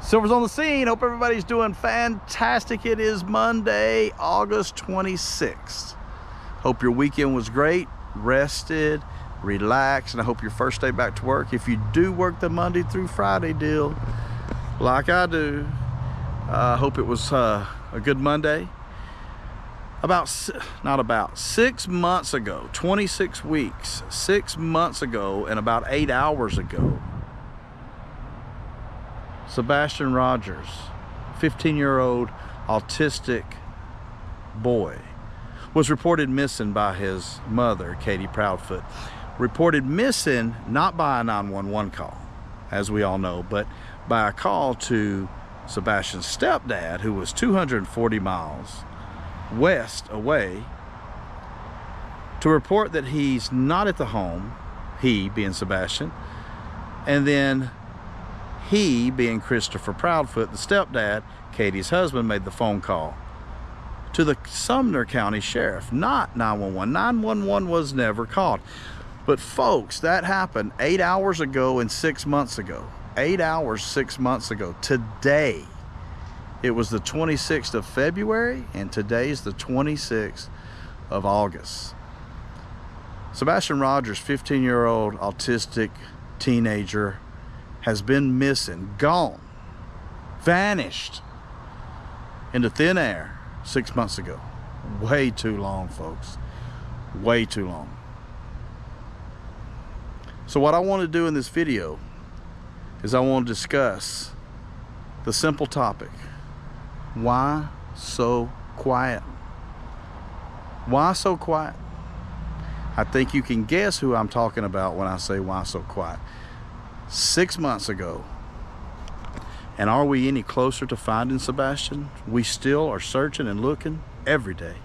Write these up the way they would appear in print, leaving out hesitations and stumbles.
Silver's on the scene. Hope everybody's doing fantastic. It is Monday, August 26th. Hope your weekend was great, rested, relaxed, and I hope your first day back to work, if you do work the Monday through Friday deal, like I do, I hope it was a good Monday. About 6 months ago, 26 weeks, 6 months ago, and about 8 hours ago, Sebastian Rogers, 15-year-old autistic boy, was reported missing by his mother, Katie Proudfoot. Reported missing not by a 911 call, as we all know, but by a call to Sebastian's stepdad, who was 240 miles west away, to report that he's not at the home, he being Sebastian, and then he, being Christopher Proudfoot, the stepdad, Katie's husband, made the phone call to the Sumner County Sheriff, not 911. 911 was never called. But folks, that happened 8 hours ago and 6 months ago. 8 hours, 6 months ago. Today, it was the 26th of February, and today's the 26th of August. Sebastian Rogers, 15-year-old autistic teenager, has been missing, gone, vanished into thin air 6 months ago. Way too long, folks. Way too long. So what I want to do in this video is I want to discuss the simple topic: why so quiet? Why so quiet? I think you can guess who I'm talking about when I say why so quiet. 6 months ago, and are we any closer to finding Sebastian? We still are searching and looking every day,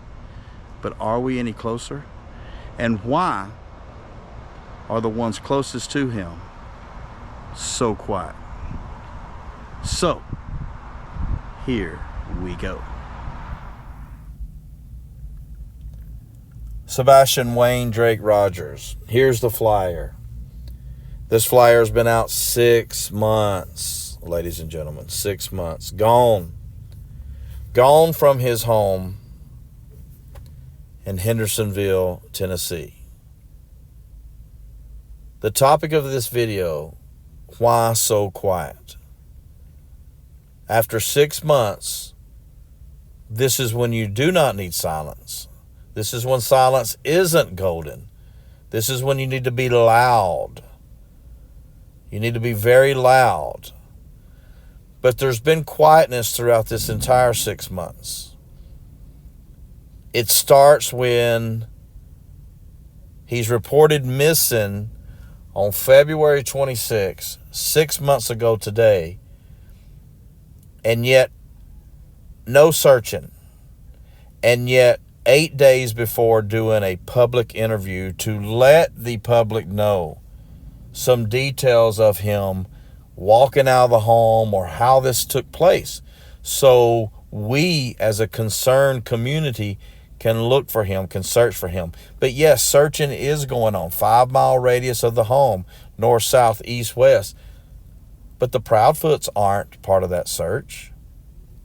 but are we any closer? And why are the ones closest to him so quiet? So here we go. Sebastian Wayne Drake Rogers. Here's the flyer. This flyer has been out 6 months, ladies and gentlemen. 6 months. Gone. Gone from his home in Hendersonville, Tennessee. The topic of this video: why so quiet? After 6 months, this is when you do not need silence. This is when silence isn't golden. This is when you need to be loud. You need to be very loud. But there's been quietness throughout this entire 6 months. It starts when he's reported missing on February 26, 6 months ago today, and yet no searching, and yet 8 days before doing a public interview to let the public know some details of him walking out of the home or how this took place, so we as a concerned community can look for him, can search for him. But yes, searching is going on. 5 mile radius of the home, north, south, east, west. But the Proudfoots aren't part of that search.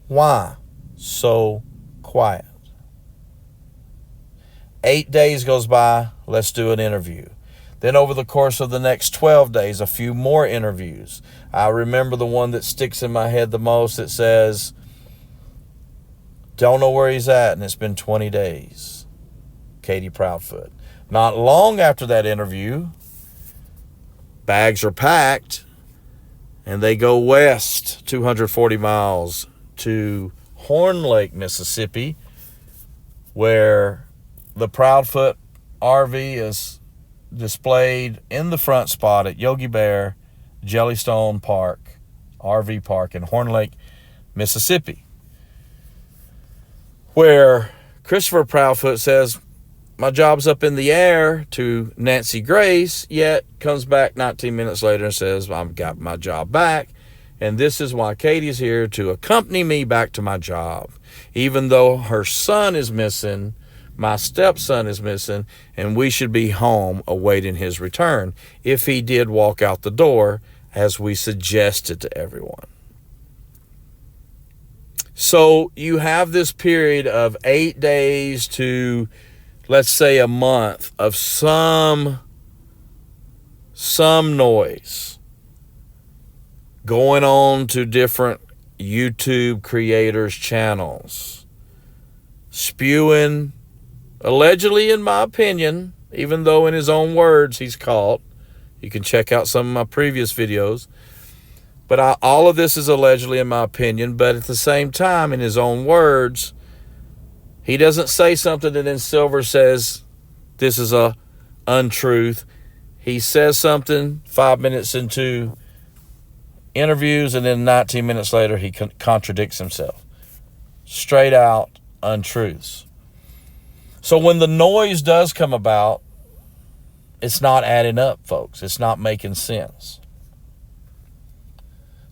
Why so quiet? 8 days goes by, let's do an interview. Then over the course of the next 12 days, a few more interviews. I remember the one that sticks in my head the most. It says, don't know where he's at, and it's been 20 days. Katie Proudfoot. Not long after that interview, bags are packed, and they go west 240 miles to Horn Lake, Mississippi, where the Proudfoot RV is displayed in the front spot at Yogi Bear Jellystone Park, RV Park in Horn Lake, Mississippi, where Christopher Proudfoot says, my job's up in the air, to Nancy Grace, yet comes back 19 minutes later and says, I've got my job back, and this is why Katie's here, to accompany me back to my job, even though her son is missing. My stepson is missing, and we should be home awaiting his return if he did walk out the door, as we suggested to everyone. So you have this period of 8 days to, let's say, a month of some noise going on to different YouTube creators' channels, spewing, allegedly, in my opinion, even though in his own words he's caught. You can check out some of my previous videos. But all of this is allegedly, in my opinion. But at the same time, in his own words, he doesn't say something and then Silver says this is a untruth. He says something 5 minutes into interviews, and then 19 minutes later he contradicts himself. Straight out untruths. So when the noise does come about, it's not adding up, folks. It's not making sense.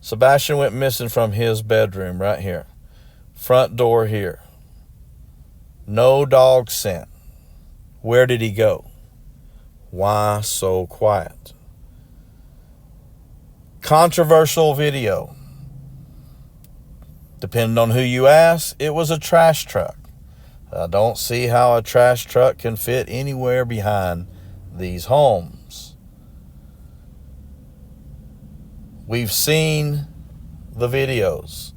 Sebastian went missing from his bedroom right here. Front door here. No dog scent. Where did he go? Why so quiet? Controversial video. Depending on who you ask, it was a trash truck. I don't see how a trash truck can fit anywhere behind these homes. We've seen the videos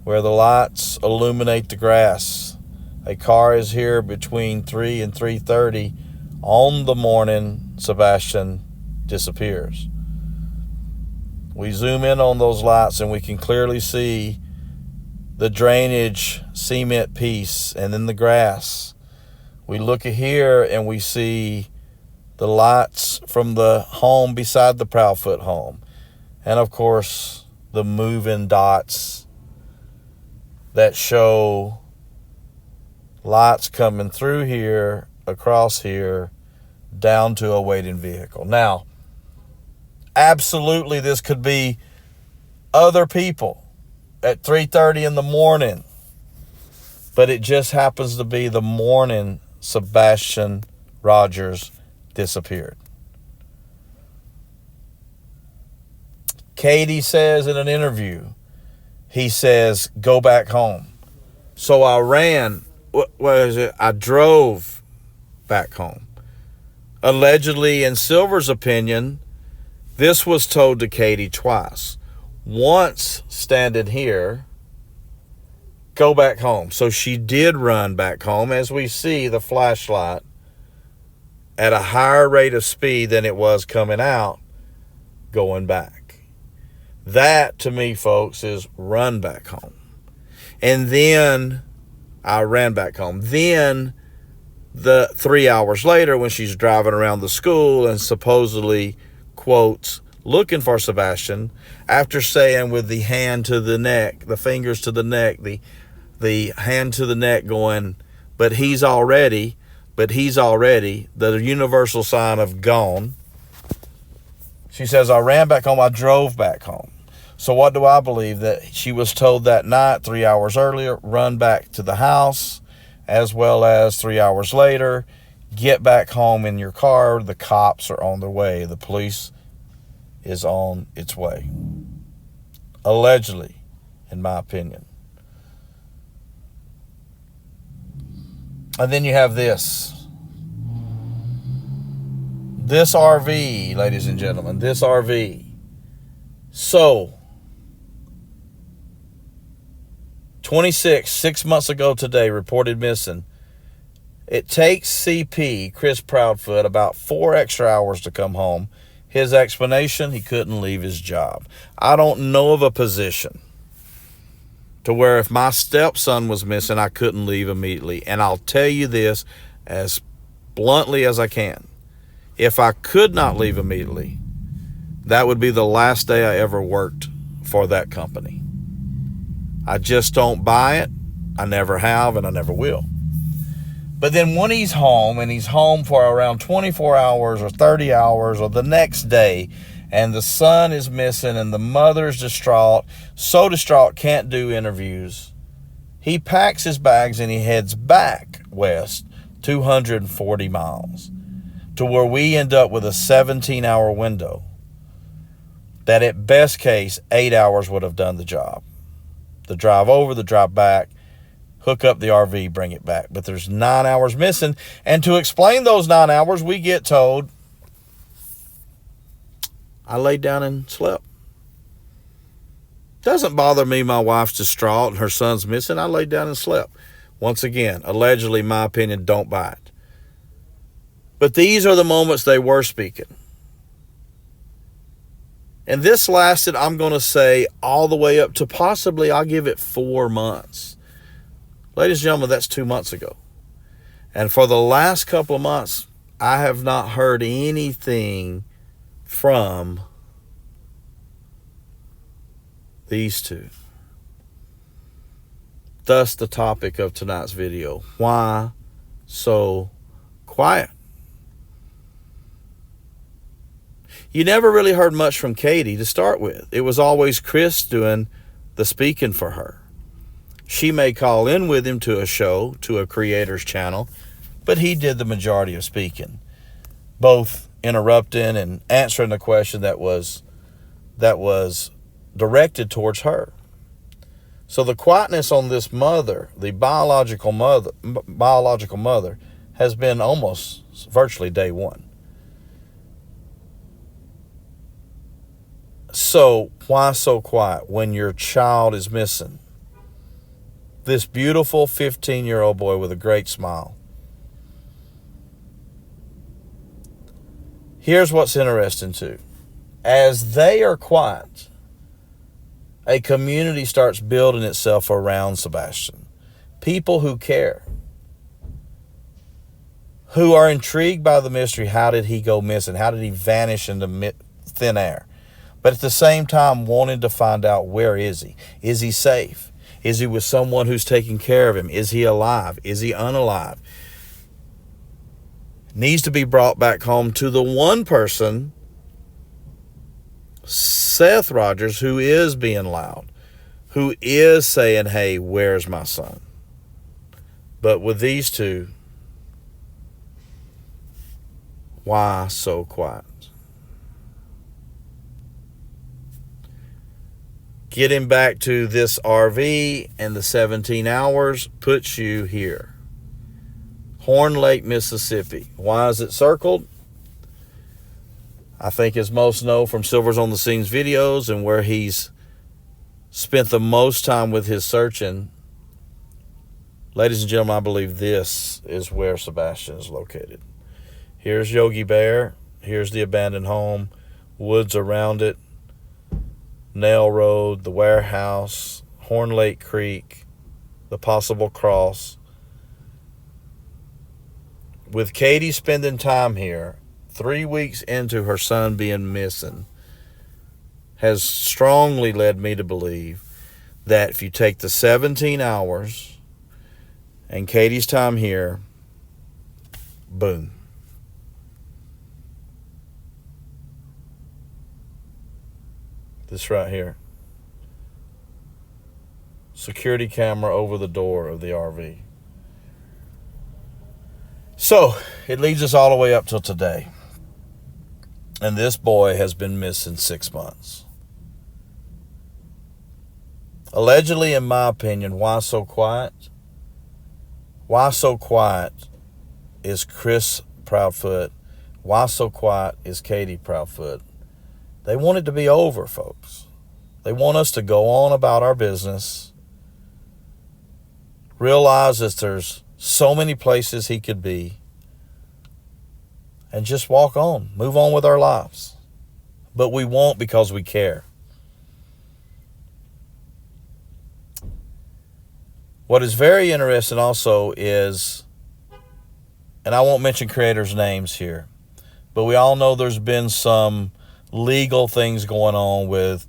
where the lights illuminate the grass. A car is here between 3 and 3:30 on the morning Sebastian disappears. We zoom in on those lights and we can clearly see the drainage cement piece and then the grass. We look at here and we see the lights from the home beside the Proudfoot home. And of course, the moving dots that show lights coming through here, across here, down to a waiting vehicle. Now, absolutely this could be other people at 3:30 in the morning, but it just happens to be the morning Sebastian Rogers disappeared. Katie says in an interview, he says, go back home. So I ran, I drove back home. Allegedly, in Silver's opinion, this was told to Katie twice. Once standing here, go back home. So she did run back home, as we see the flashlight at a higher rate of speed than it was coming out, going back. That, to me, folks, is run back home. And then I ran back home. Then, 3 hours later, when she's driving around the school and supposedly, quotes, looking for Sebastian, after saying with the hand to the neck, the fingers to the neck, the hand to the neck going, but he's already, the universal sign of gone. She says, I ran back home, I drove back home. So what do I believe? That she was told that night, 3 hours earlier, run back to the house, as well as 3 hours later, get back home in your car. The cops are on their way. The police is on its way. Allegedly, in my opinion. And then you have this. This RV, ladies and gentlemen, this RV. So, 6 months ago today, reported missing. It takes CP, Chris Proudfoot, about 4 extra hours to come home. His explanation, he couldn't leave his job. I don't know of a position to where if my stepson was missing, I couldn't leave immediately. And I'll tell you this as bluntly as I can. If I could not leave immediately, that would be the last day I ever worked for that company. I just don't buy it. I never have, and I never will. But then when he's home, and he's home for around 24 hours or 30 hours or the next day, and the son is missing and the mother's distraught, so distraught can't do interviews, he packs his bags and he heads back west 240 miles to where we end up with a 17-hour window that at best case 8 hours would have done the job. the drive over, the drive back, hook up the RV, bring it back. But there's 9 hours missing. And to explain those 9 hours, we get told, I laid down and slept. Doesn't bother me my wife's distraught and her son's missing. I laid down and slept. Once again, allegedly, my opinion, don't buy it. But these are the moments they were speaking. And this lasted, I'm going to say, all the way up to possibly, I'll give it 4 months. Ladies and gentlemen, that's 2 months ago. And for the last couple of months, I have not heard anything from these two. Thus the topic of tonight's video. Why so quiet? You never really heard much from Katie to start with. It was always Chris doing the speaking for her. She may call in with him to a show, to a creator's channel, but he did the majority of speaking, both interrupting and answering the question that was directed towards her. So the quietness on this mother, the biological mother, has been almost virtually day one. So why so quiet when your child is missing? This beautiful 15-year-old boy with a great smile. Here's what's interesting too. As they are quiet, a community starts building itself around Sebastian. People who care, who are intrigued by the mystery. How did he go missing? How did he vanish into thin air? But at the same time, wanting to find out, where is he? Is he safe? Is he with someone who's taking care of him? Is he alive? Is he unalive? Needs to be brought back home to the one person, Seth Rogers, who is being loud, who is saying, hey, where's my son? But with these two, why so quiet? Getting back to this RV and the 17 hours puts you here. Horn Lake, Mississippi. Why is it circled? I think, as most know from Silver's on the Scenes videos and where he's spent the most time with his searching, ladies and gentlemen, I believe this is where Sebastian is located. Here's Yogi Bear. Here's the abandoned home. Woods around it. Nail Road, the warehouse, Horn Lake Creek, the possible cross. With Katie spending time here, 3 weeks into her son being missing, has strongly led me to believe that if you take the 17 hours and Katie's time here, boom. This right here. Security camera over the door of the RV. So, it leads us all the way up till today. And this boy has been missing 6 months. Allegedly, in my opinion, why so quiet? Why so quiet is Chris Proudfoot. Why so quiet is Katie Proudfoot. They want it to be over, folks. They want us to go on about our business. Realize that there's so many places he could be. And just walk on. Move on with our lives. But we won't, because we care. What is very interesting also is, and I won't mention creators' names here, but we all know there's been some legal things going on with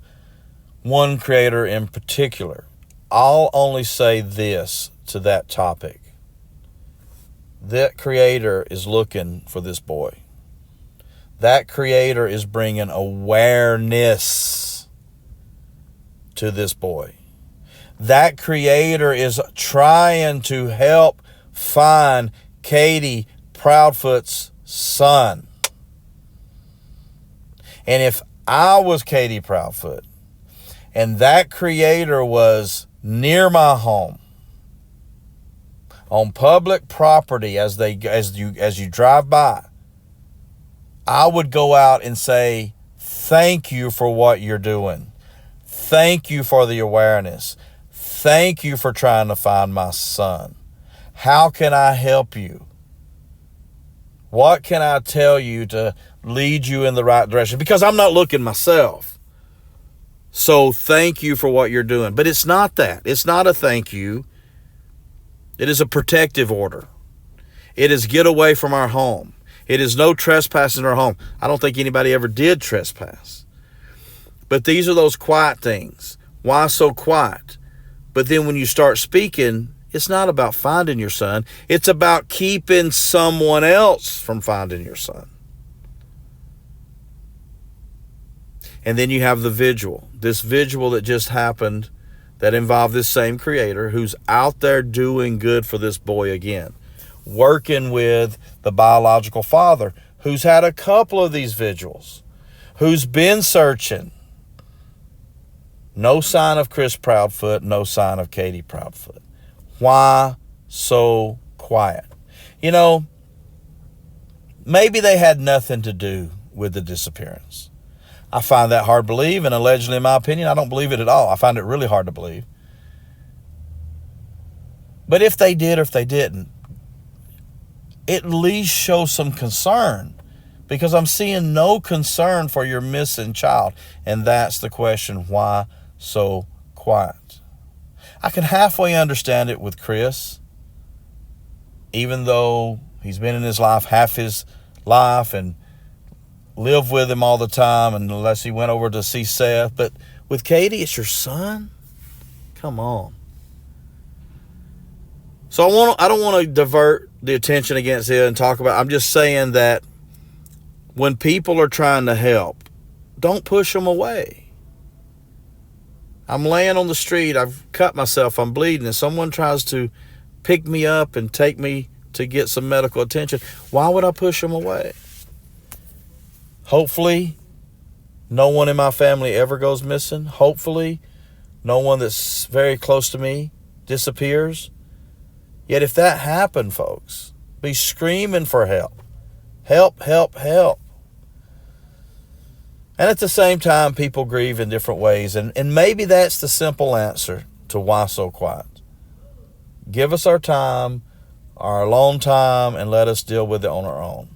one creator in particular. I'll only say this to that topic. That creator is looking for this boy. That creator is bringing awareness to this boy. That creator is trying to help find Katie Proudfoot's son. And if I was Katie Proudfoot, and that creator was near my home, on public property, as you drive by, I would go out and say, thank you for what you're doing. Thank you for the awareness. Thank you for trying to find my son. How can I help you? What can I tell you to lead you in the right direction? Because I'm not looking myself. So thank you for what you're doing. But it's not that. It's not a thank you. It is a protective order. It is get away from our home. It is no trespass in our home. I don't think anybody ever did trespass. But these are those quiet things. Why so quiet? But then when you start speaking, it's not about finding your son. It's about keeping someone else from finding your son. And then you have the vigil. This vigil that just happened that involved this same creator who's out there doing good for this boy again. Working with the biological father who's had a couple of these vigils, who's been searching. No sign of Chris Proudfoot, no sign of Katie Proudfoot. Why so quiet? You know, maybe they had nothing to do with the disappearance. I find that hard to believe, and allegedly, in my opinion, I don't believe it at all. I find it really hard to believe. But if they did or if they didn't, at least show some concern, because I'm seeing no concern for your missing child. And that's the question, why so quiet? I can halfway understand it with Chris, even though he's been in his life half his life and lived with him all the time, unless he went over to see Seth. But with Katie, it's your son? Come on. So I don't want to divert the attention against it and talk about, I'm just saying that when people are trying to help, don't push them away. I'm laying on the street, I've cut myself, I'm bleeding, and someone tries to pick me up and take me to get some medical attention. Why would I push them away? Hopefully, no one in my family ever goes missing. Hopefully, no one that's very close to me disappears. Yet if that happened, folks, be screaming for help. Help, help, help. And at the same time, people grieve in different ways. And maybe that's the simple answer to why so quiet. Give us our time, our alone time, and let us deal with it on our own.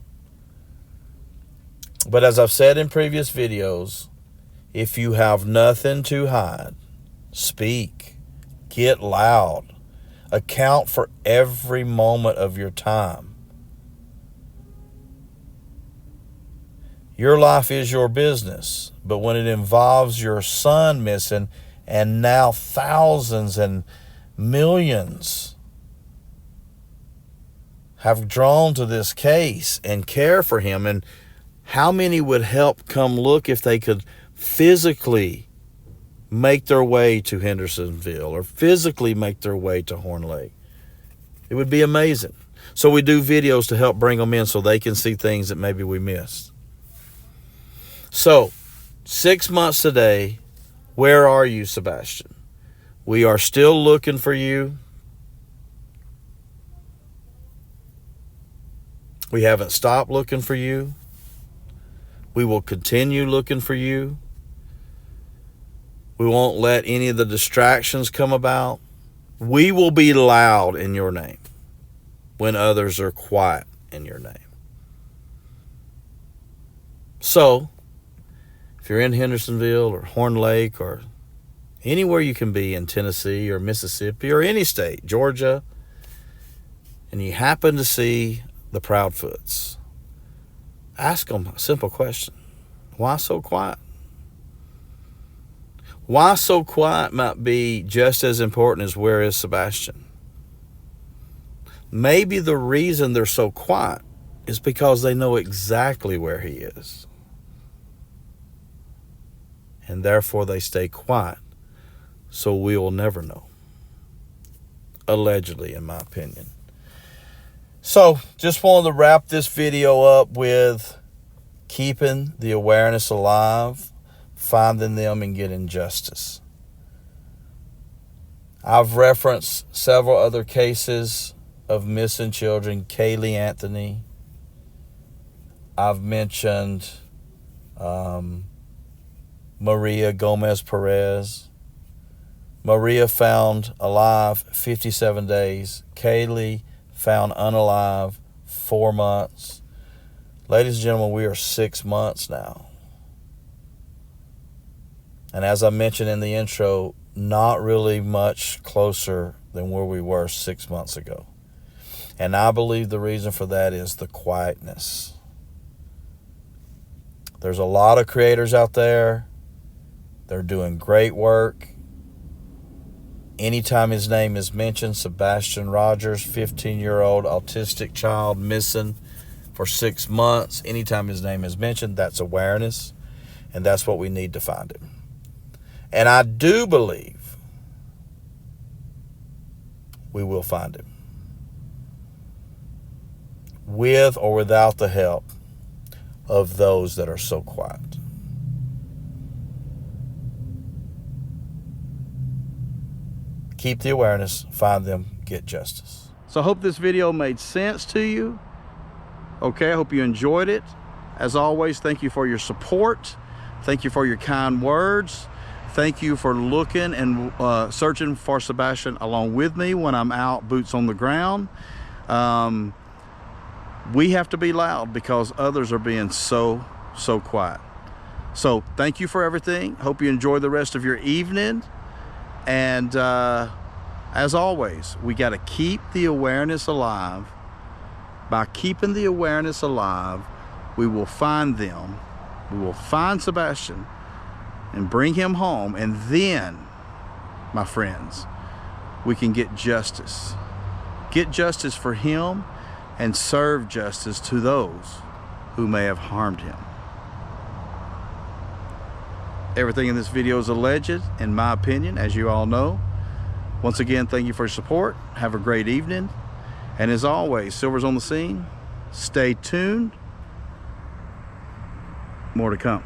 But as I've said in previous videos, if you have nothing to hide, speak, get loud. Account for every moment of your time. Your life is your business, but when it involves your son missing, and now thousands and millions have drawn to this case and care for him, and how many would help come look if they could physically make their way to Hendersonville or physically make their way to Horn Lake? It would be amazing. So we do videos to help bring them in so they can see things that maybe we missed. So 6 months today, where are you, Sebastian? We are still looking for you. We haven't stopped looking for you. We will continue looking for you. We won't let any of the distractions come about. We will be loud in your name when others are quiet in your name. So, if you're in Hendersonville or Horn Lake or anywhere you can be in Tennessee or Mississippi or any state, Georgia, and you happen to see the Proudfoots, ask them a simple question. Why so quiet? Why so quiet might be just as important as where is Sebastian. Maybe the reason they're so quiet is because they know exactly where he is. And therefore they stay quiet, so we will never know. Allegedly, in my opinion. So, just wanted to wrap this video up with keeping the awareness alive, finding them and getting justice. I've referenced several other cases of missing children. Kaylee Anthony. I've mentioned Maria Gomez Perez. Maria found alive 57 days. Kaylee found unalive 4 months. Ladies and gentlemen, we are 6 months now. And as I mentioned in the intro, not really much closer than where we were 6 months ago. And I believe the reason for that is the quietness. There's a lot of creators out there. They're doing great work. Anytime his name is mentioned, Sebastian Rogers, 15-year-old autistic child missing for 6 months. Anytime his name is mentioned, that's awareness. And that's what we need to find him. And I do believe we will find him, with or without the help of those that are so quiet. Keep the awareness, find them, get justice. So I hope this video made sense to you. Okay, I hope you enjoyed it. As always, thank you for your support. Thank you for your kind words. Thank you for looking and searching for Sebastian along with me when I'm out, boots on the ground. We have to be loud because others are being so quiet. So thank you for everything. Hope you enjoy the rest of your evening. And as always, we got to keep the awareness alive. By keeping the awareness alive, we will find them. We will find Sebastian and bring him home. And then, my friends, we can get justice. Get justice for him and serve justice to those who may have harmed him. Everything in this video is alleged, in my opinion, as you all know. Once again, thank you for your support. Have a great evening. And as always, Silver's on the scene. Stay tuned. More to come.